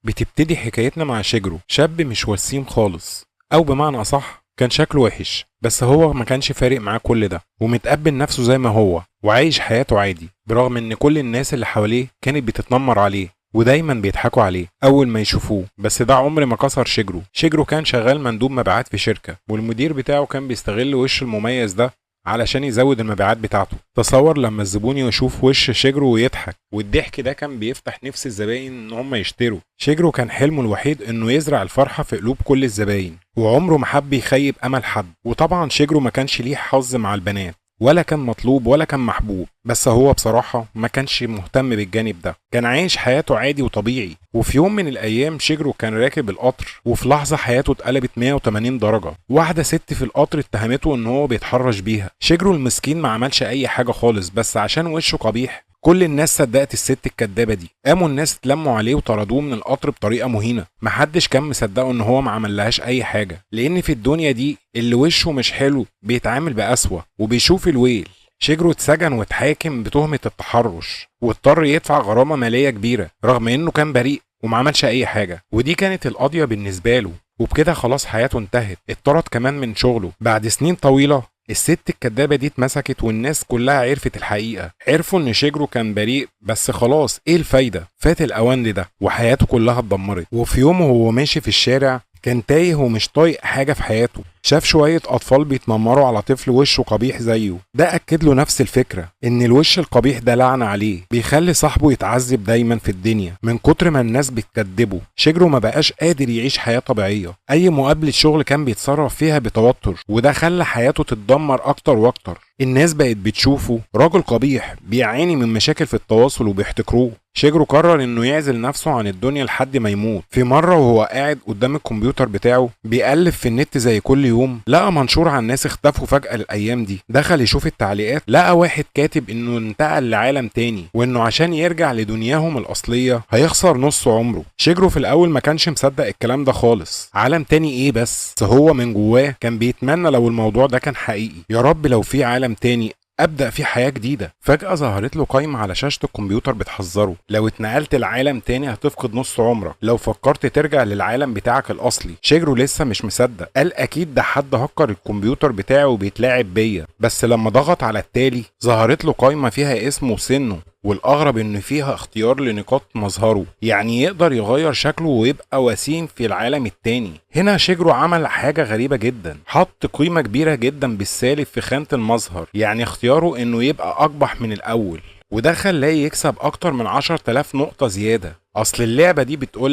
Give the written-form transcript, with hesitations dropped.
بتبتدي حكايتنا مع شيجرو، شاب مش وسيم خالص، او بمعنى اصح كان شكله وحش، بس هو ما كانش فارق معاه كل ده، ومتقبل نفسه زي ما هو وعايش حياته عادي، برغم ان كل الناس اللي حواليه كانت بتتنمر عليه ودايما بيضحكوا عليه اول ما يشوفوه. بس ده عمر ما كسر شيجرو كان شغال مندوب مبيعات في شركة، والمدير بتاعه كان بيستغل وشه المميز ده علشان يزود المبيعات بتاعته. تصور لما الزبون يشوف وش شيجرو ويضحك، والضحك ده كان بيفتح نفس الزباين ان هم يشتروا. شيجرو كان حلمه الوحيد انه يزرع الفرحة في قلوب كل الزباين، وعمره ما حب يخيب امل حد. وطبعا شيجرو ما كانش ليه حظ مع البنات، ولا كان مطلوب ولا كان محبوب، بس هو بصراحة ما كانش مهتم بالجانب ده، كان عايش حياته عادي وطبيعي. وفي يوم من الأيام شيجرو كان راكب القطر، وفي لحظة حياته اتقلبت 180 درجة. واحدة ست في القطر اتهمته ان هو بيتحرش بيها. شيجرو المسكين ما عملش اي حاجة خالص، بس عشان وشه قبيح كل الناس صدقت الست الكدابة دي. قاموا الناس اتلموا عليه وطردوه من القطر بطريقة مهينة. محدش كان مصدقه ان هو ما عملهاش اي حاجة، لان في الدنيا دي اللي وشه مش حلو بيتعامل بأسوأ وبيشوف الويل. شيجرو اتسجن واتحاكم بتهمة التحرش، واضطر يدفع غرامة مالية كبيرة رغم انه كان بريء وما عملش اي حاجة، ودي كانت القضية بالنسبة له. وبكده خلاص حياته انتهت. اتطرد كمان من شغله بعد سنين طويلة. الست الكدابة دي اتمسكت والناس كلها عرفت الحقيقة، عرفوا ان شيجرو كان بريء، بس خلاص ايه الفايدة، فات الاوان ده وحياته كلها اتدمرت. وفي يوم وهو ماشي في الشارع كان تايه ومش طايق حاجة في حياته، شاف شوية أطفال بيتنمروا على طفل وشه قبيح زيه. ده أكد له نفس الفكرة، إن الوش القبيح ده لعنة عليه، بيخلي صاحبه يتعذب دايما في الدنيا من كتر ما الناس بتكدبه. شيجرو ما بقاش قادر يعيش حياة طبيعية، أي مقابلة شغل كان بيتصرف فيها بتوتر، وده خلى حياته تتدمر أكتر وأكتر. الناس بقت بتشوفه راجل قبيح بيعاني من مشاكل في التواصل وبيحتكروه. شيجرو قرر انه يعزل نفسه عن الدنيا لحد ما يموت. في مرة وهو قاعد قدام الكمبيوتر بتاعه بيقلب في النت زي كل يوم، لقى منشور عن ناس اختفوا فجأة الايام دي. دخل يشوف التعليقات، لقى واحد كاتب انه انتقل لعالم تاني، وانه عشان يرجع لدنياهم الاصلية هيخسر نص عمره. شيجرو في الاول ما كانش مصدق الكلام ده خالص، عالم تاني ايه بس هو من جواه كان بيتمنى لو الموضوع ده كان حقيقي، يا رب لو في عالم تاني ابدا في حياه جديده. فجاه ظهرت له قائمه على شاشه الكمبيوتر بتحذره، لو اتنقلت لعالم تاني هتفقد نص عمرك لو فكرت ترجع للعالم بتاعك الاصلي. شيجرو لسه مش مصدق، قال اكيد ده حد هكر الكمبيوتر بتاعه وبيتلاعب بيا. بس لما ضغط على التالي ظهرت له قائمه فيها اسمه وسنه، والاغرب ان فيها اختيار لنقاط مظهره، يعني يقدر يغير شكله ويبقى وسيم في العالم التاني. هنا شيجرو عمل حاجة غريبة جدا، حط قيمة كبيرة جدا بالسالب في خانة المظهر، يعني اختياره انه يبقى اقبح من الاول، وده خلاه يكسب اكتر من 10,000 نقطة زيادة. اصل اللعبة دي بتقول